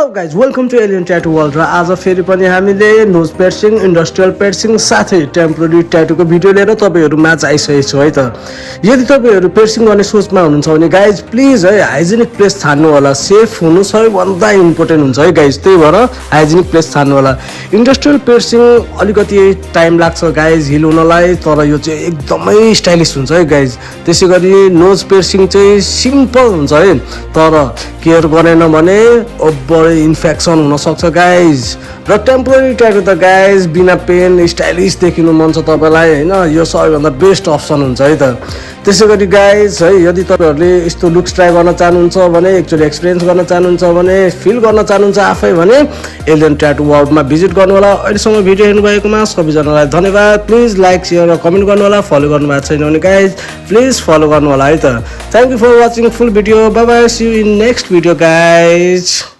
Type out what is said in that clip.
Hello guys welcome to alien tattoo world र आज फेरि पनि हामीले नोज पियर्सिङ इन्डस्ट्रियल पियर्सिङ साथै टेम्पोररी ट्याटूको भिडियो लिएर तपाईँहरू माझ आइसकेको छु है त। यदि तपाईँहरू पियर्सिङ गर्ने सोचमा हुनुहुन्छ भने गाइज प्लिज है हाइजेनिक प्लेस छान्नु होला। सेफ हुनु सबैभन्दा इम्पोर्टेन्ट हुन्छ है गाइज, त्यही भएर हाइजेनिक प्लेस छान्नु होला। इन्डस्ट्रियल पियर्सिङ अलिकति टाइम लाग्छ गाइज हिल हुनलाई, तर यो चाहिँ एकदमै स्टाइलिस हुन्छ है गाइज। त्यसै गरी नोज पियर्सिङ चाहिँ सिम्पल हुन्छ है, तर केयर गरेन भने ओभर इन्फेक्सन हुनसक्छ गाइज। र टेम्पोररी ट्याटू त गाइज बिना पेन स्टाइलिस देखिनु मन छ तपाईँलाई होइन, यो सबैभन्दा बेस्ट अप्सन हुन्छ है त। त्यसै गरी गाइज है यदि तपाईँहरूले यस्तो लुक्स ट्राई गर्न चाहनुहुन्छ भने, एकचोटि एक्सपिरियन्स गर्न चाहनुहुन्छ भने, फिल गर्न चाहनुहुन्छ आफै भने एलियन ट्याटू वर्ल्डमा भिजिट गर्नु होला। अहिलेसम्म भिडियो हेर्नुभएकोमा सबैजनालाई धन्यवाद। प्लिज लाइक सेयर र कमेन्ट गर्नु होला। फलो गर्नुभएको छैन भने गाइज प्लिज फलो गर्नु होला है त। Thank you for watching full video. Bye bye, see you in next video guys.